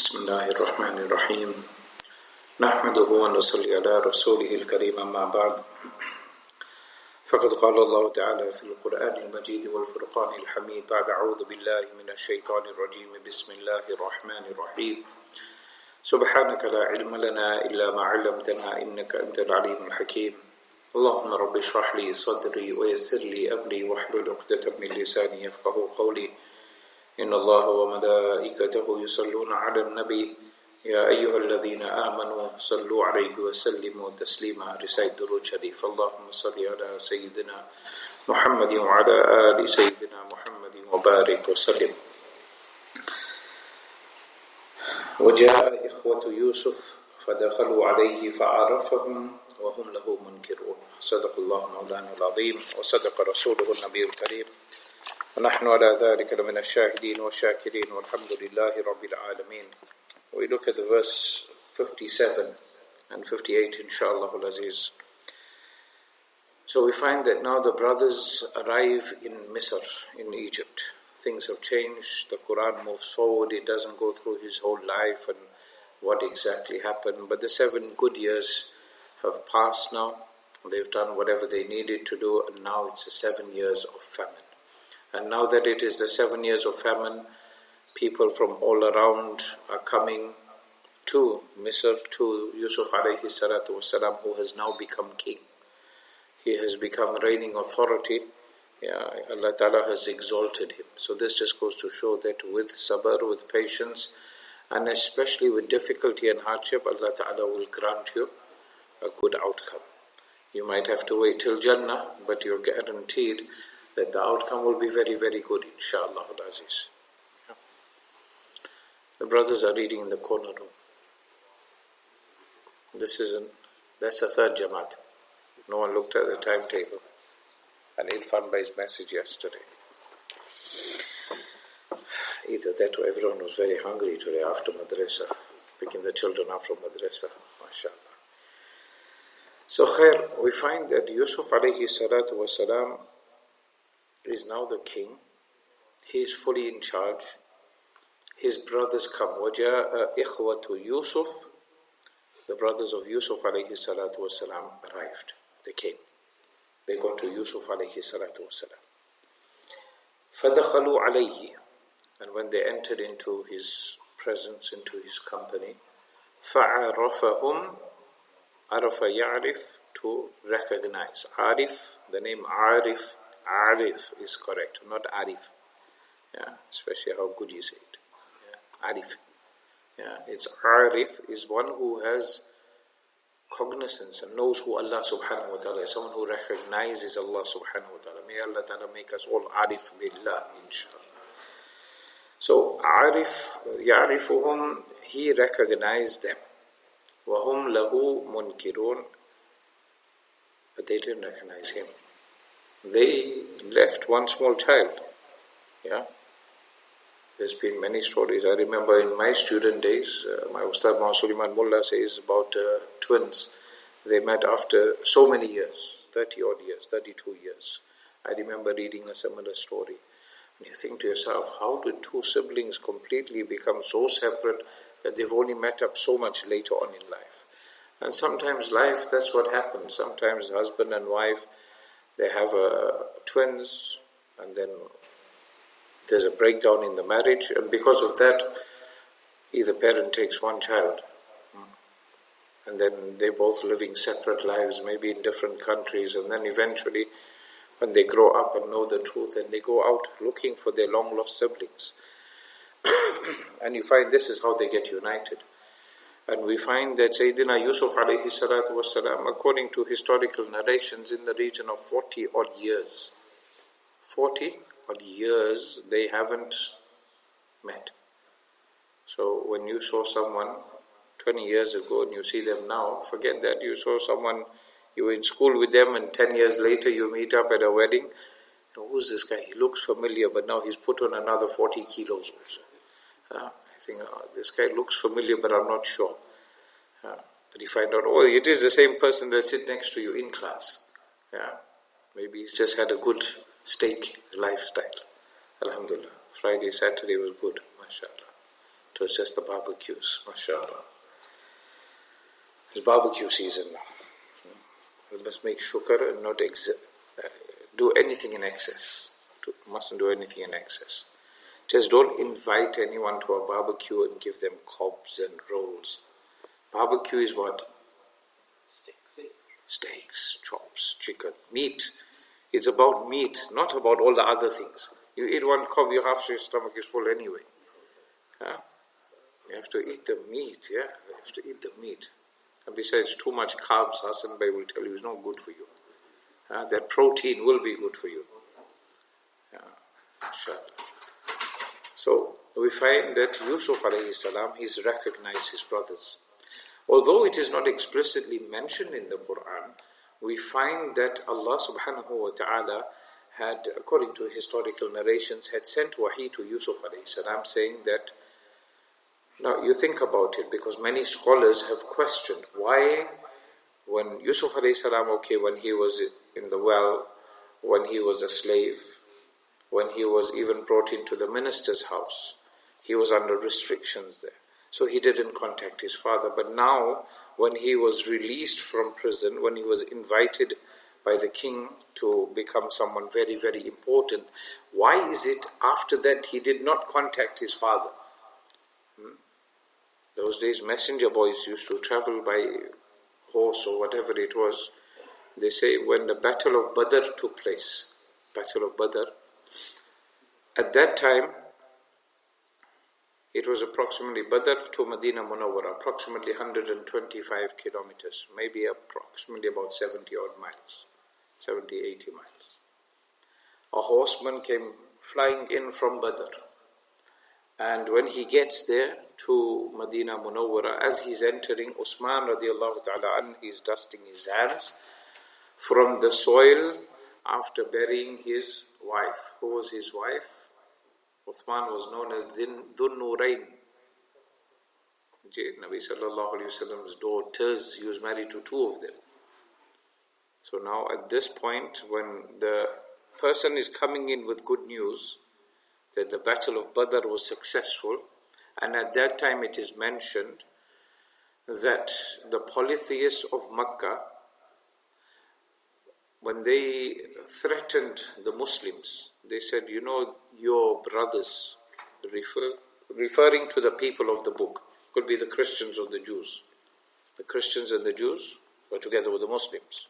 بسم الله الرحمن الرحيم نحمده ونصلي على رسوله الكريم أما بعد فقد قال الله تعالى في القرآن المجيد والفرقان الحميد بعد أعوذ بالله من الشيطان الرجيم بسم الله الرحمن الرحيم سبحانك لا علم لنا إلا ما علمتنا إنك أنت العليم الحكيم اللهم رب اشرح لي صدري ويسر لي أمري واحلل عقدة من لساني يفقهوا قولي إن الله وملائكته يصلون على النبي يا أيها الذين آمنوا صلوا عليه وسلموا تسليما. Recite the Sharif. اللهم صل على سيدنا محمد وعلى آل سيدنا محمد وبارك وسلم. وجاء إخوة يوسف فدخلوا عليه فعرفهم وهم له منكرون. صدق الله مولانا العظيم وصدق رسوله النبي الكريم ونحن على ذلك لمن الشاهدين والشاكرين والحمد لله رب العالمين. We look at the verse 57 and 58 inshallah al-Aziz. So we find that now the brothers arrive in Misr, in Egypt. Things have changed, the Qur'an moves forward, it doesn't go through his whole life and what exactly happened. But the 7 good years have passed now, they've done whatever they needed to do, and now it's the 7 years of famine. And now that it is the 7 years of famine, people from all around are coming to Misr, to Yusuf alayhi salatu wasalam, who has now become king. He has become reigning authority. Allah Ta'ala has exalted him. So this just goes to show that with sabr, with patience, and especially with difficulty and hardship, Allah Ta'ala will grant you a good outcome. You might have to wait till Jannah, but you're guaranteed that the outcome will be very, very good, inshallah al-Aziz. The brothers are reading in the corner room. That's the third Jamaat. No one looked at the timetable. And Irfan Bhai's message yesterday. Either that or everyone was very hungry today after madrasa, picking the children up from madrasa, mashallah. So khair, we find that Yusuf alayhi salatu wasalam is now the king. He is fully in charge. His brothers come. وَجَاءَ إِخْوَةُ Yusuf. The brothers of Yusuf alayhi salatu wasalam arrived. They came. They got to Yusuf alayhi salatu wasalam. فَدَخَلُوا عَلَيْهِ. And when they entered into his presence, into his company, فَعَرَفَهُمْ. عَرَفَ يَعْرِف, to recognize. Arif, the name Arif is correct, not Arif. Especially how good you say it. Arif. It's Arif is one who has cognizance and knows who Allah subhanahu wa ta'ala is, someone who recognizes Allah subhanahu wa ta'ala. May Allah ta'ala make us all Arif billah, inshallah. So Arif, Ya'rifuhum, he recognized them. وَهُمْ لَهُ مُنْكِرُونَ. But they didn't recognize him. They left one small child. There's been many stories. I remember in my student days, my Ustad Muhammad Suleiman Mullah says about twins. They met after so many years, 30 odd years, 32 years. I remember reading a similar story. And you think to yourself, how did 2 siblings completely become so separate that they've only met up so much later on in life? And sometimes life, that's what happens. Sometimes husband and wife, they have twins, and then there's a breakdown in the marriage, and because of that, either parent takes one child, and then they're both living separate lives, maybe in different countries, and then eventually, when they grow up and know the truth, and they go out looking for their long-lost siblings. And you find this is how they get united. And we find that Sayyidina Yusuf alayhi salatu wasalam, according to historical narrations, in the region of 40 odd years, 40 odd years they haven't met. So when you saw someone 20 years ago and you see them now, forget that. You saw someone, you were in school with them, and 10 years later you meet up at a wedding. Who's this guy? He looks familiar, but now he's put on another 40 kilos also. I think, this guy looks familiar, but I'm not sure. But you find out, it is the same person that sits next to you in class. Maybe he's just had a good steak lifestyle. Alhamdulillah. Friday, Saturday was good, mashallah. It was just the barbecues, mashallah. It's barbecue season now. We must make shukr and not do anything in excess. Mustn't do anything in excess. Just don't invite anyone to a barbecue and give them cobs and rolls. Barbecue is what? Steaks, chops, chicken, meat. It's about meat, not about all the other things. You eat one cob, your stomach is full anyway. You have to eat the meat, You have to eat the meat. And besides, too much carbs, Hassan Bhai will tell you, is not good for you. That protein will be good for you. Inshallah. So, we find that Yusuf alayhi salam, he's recognized his brothers. Although it is not explicitly mentioned in the Qur'an, we find that Allah subhanahu wa ta'ala had, according to historical narrations, had sent wahi to Yusuf alayhi salam saying that, now you think about it, because many scholars have questioned why when Yusuf alayhi salam, when he was in the well, when he was a slave, when he was even brought into the minister's house, he was under restrictions there. So he didn't contact his father. But now, when he was released from prison, when he was invited by the king to become someone very, very important, why is it after that he did not contact his father? Those days, messenger boys used to travel by horse or whatever it was. They say when the Battle of Badr took place, Battle of Badr, at that time, it was approximately Badr to Medina Munawwara, approximately 125 kilometers, maybe approximately about 70 odd miles, 70, 80 miles. A horseman came flying in from Badr. And when he gets there to Medina Munawwara, as he's entering, Usman radiallahu ta'ala anh, he's dusting his hands from the soil after burying his wife. Who was his wife? Uthman was known as Dhun Nurayn. Nabi sallallahu alayhi wa sallam's daughters, he was married to two of them. So now at this point, when the person is coming in with good news that the Battle of Badr was successful, and at that time it is mentioned that the polytheists of Makkah, when they threatened the Muslims, they said, your brothers, referring to the people of the book, could be the Christians or the Jews. The Christians and the Jews were together with the Muslims.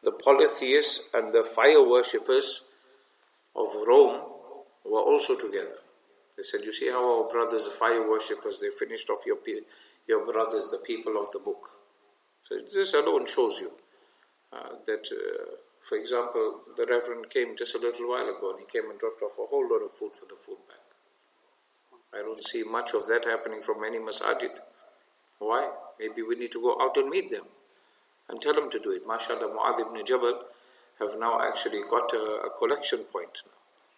The polytheists and the fire worshippers of Rome were also together. They said, you see how our brothers, the fire worshippers, they finished off your brothers, the people of the book. So this alone shows you that, for example, the Reverend came just a little while ago and he came and dropped off a whole lot of food for the food bank. I don't see much of that happening from many masajid. Why? Maybe we need to go out and meet them and tell them to do it. MashaAllah, Mu'adh ibn Jabal have now actually got a collection point.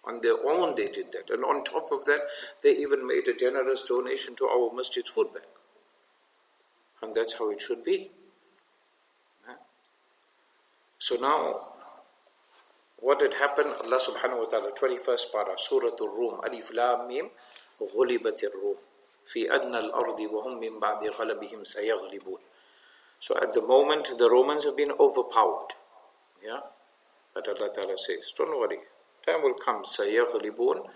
On their own they did that. And on top of that, they even made a generous donation to our masjid food bank. And that's how it should be. So now, what had happened? Allah subhanahu wa ta'ala, 21st para, Surah Al-Rum, Alif Lam Mim, غُلِبَتِ الرُّومِ فِي أَدْنَى الْأَرْضِ وَهُمْ مِنْ بَعْدِ غَلَبِهِمْ سَيَغْلِبُونَ. So at the moment, the Romans have been overpowered. But Allah ta'ala says, don't worry, time will come, سَيَغْلِبُونَ,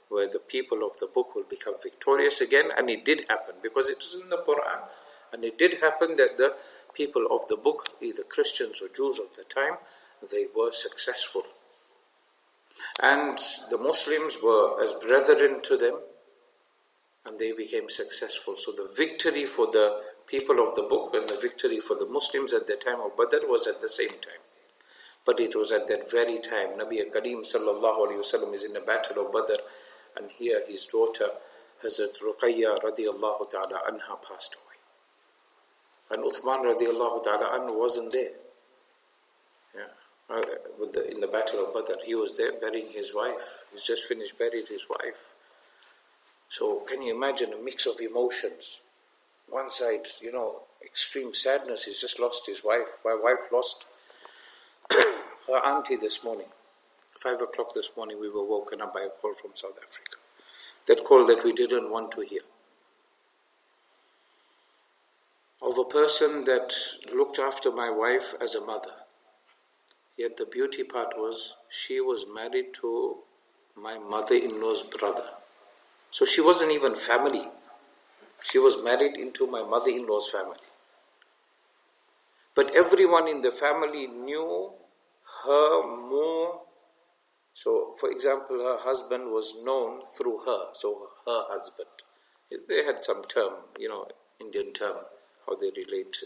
where the people of the book will become victorious again. And it did happen, because it is in the Qur'an. And it did happen that the people of the book, either Christians or Jews of the time, they were successful. And the Muslims were as brethren to them, and they became successful. So the victory for the people of the book and the victory for the Muslims at the time of Badr was at the same time. But it was at that very time, Nabi Kareem sallallahu alayhi wa sallam is in the battle of Badr, and here his daughter, Hazrat Ruqayya radiallahu ta'ala anha, passed away. And Uthman radiallahu ta'ala anhu wasn't there. In the battle of Badr, he was there burying his wife. He's just finished buried his wife. So can you imagine a mix of emotions? One side, extreme sadness, he's just lost his wife. My wife lost her auntie this morning. 5 o'clock this morning we were woken up by a call from South Africa. That call that we didn't want to hear. of a person that looked after my wife as a mother. Yet the beauty part was, she was married to my mother-in-law's brother. So she wasn't even family. She was married into my mother-in-law's family. But everyone in the family knew her more. So, for example, her husband was known through her, so her husband. They had some term, Indian term, how they relate,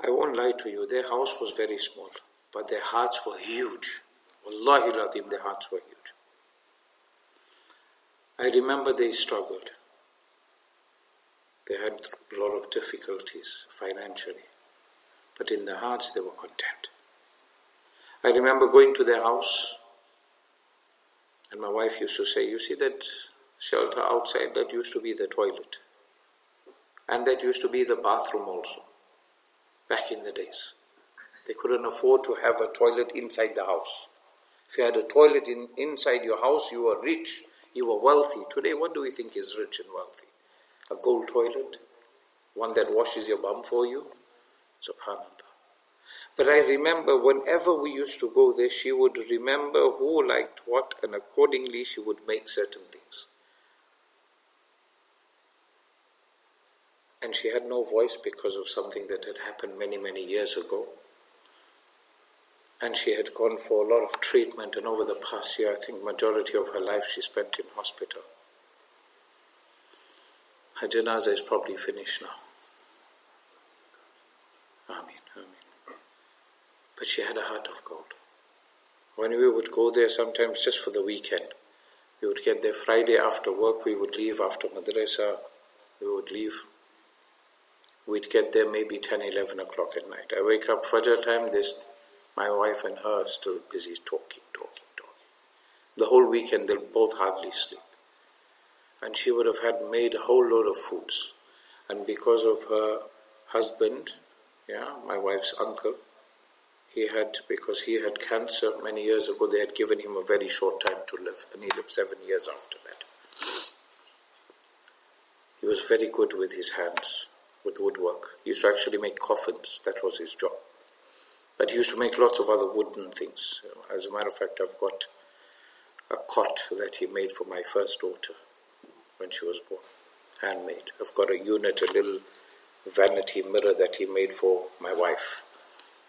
I won't lie to you, their house was very small, but their hearts were huge. Wallahi Ladim, their hearts were huge. I remember they struggled. They had a lot of difficulties financially, but in their hearts they were content. I remember going to their house, and my wife used to say, you see that shelter outside, that used to be the toilet. And that used to be the bathroom also, back in the days. They couldn't afford to have a toilet inside the house. If you had a toilet inside your house, you were rich, you were wealthy. Today, what do we think is rich and wealthy? A gold toilet? One that washes your bum for you? SubhanAllah. But I remember whenever we used to go there, she would remember who liked what, and accordingly she would make certain things. And she had no voice because of something that had happened many, many years ago. And she had gone for a lot of treatment, and over the past year, I think majority of her life she spent in hospital. Her janazah is probably finished now. Ameen, ameen. But she had a heart of gold. When we would go there sometimes just for the weekend, we would get there Friday after work, we would leave after madrasa, we would leave. We'd get there maybe 10, 11 o'clock at night. I wake up Fajr time, my wife and her are still busy talking. The whole weekend they'll both hardly sleep. And she would have had made a whole load of foods. And because of her husband, my wife's uncle, because he had cancer many years ago, they had given him a very short time to live, and he lived 7 years after that. He was very good with his hands, with woodwork. He used to actually make coffins, that was his job. But he used to make lots of other wooden things. As a matter of fact, I've got a cot that he made for my first daughter when she was born, handmade. I've got a unit, a little vanity mirror that he made for my wife.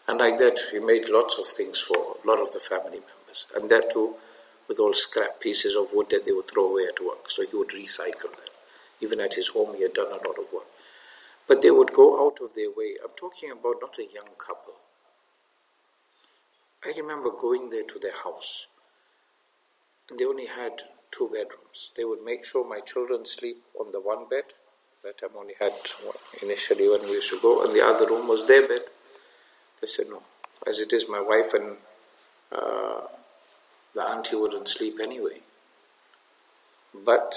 And like that, he made lots of things for a lot of the family members. And that too, with all scrap pieces of wood that they would throw away at work. So he would recycle that. Even at his home, he had done a lot of work. But they would go out of their way. I'm talking about not a young couple. I remember going there to their house, and they only had 2 bedrooms. They would make sure my children sleep on the one bed. That time only had initially when we used to go, and the other room was their bed. They said no. As it is, my wife and the auntie wouldn't sleep anyway. But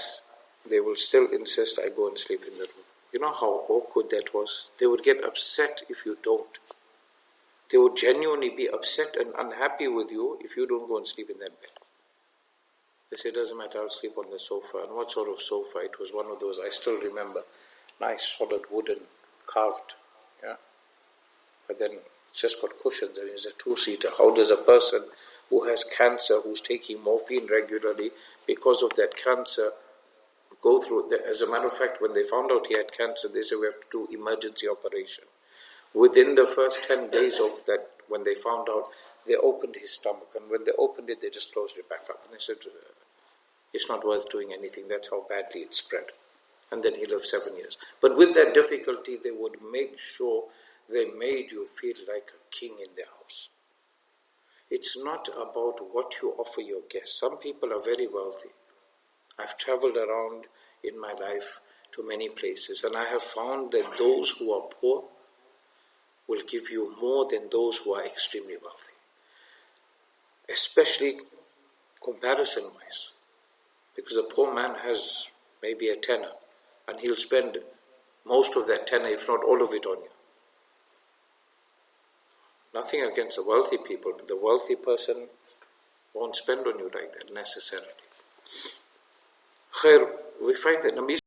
they will still insist I go and sleep in the room. You know how awkward that was? They would get upset if you don't. They would genuinely be upset and unhappy with you if you don't go and sleep in that bed. They say, it doesn't matter, I'll sleep on the sofa. And what sort of sofa? It was one of those, I still remember, nice solid wooden, carved. But then it's just got cushions and it's a 2-seater. How does a person who has cancer, who's taking morphine regularly because of that cancer, go through that? As a matter of fact, when they found out he had cancer, they said we have to do emergency operation. Within the first 10 days of that, when they found out, they opened his stomach, and when they opened it, they just closed it back up. And they said, it's not worth doing anything, that's how badly it spread. And then he lived 7 years. But with that difficulty, they would make sure they made you feel like a king in their house. It's not about what you offer your guests. Some people are very wealthy. I've traveled around in my life to many places, and I have found that those who are poor will give you more than those who are extremely wealthy. Especially comparison-wise. Because a poor man has maybe a tenner, and he'll spend most of that tenner, if not all of it, on you. Nothing against the wealthy people, but the wealthy person won't spend on you like that necessarily. Khair, we find that Nabi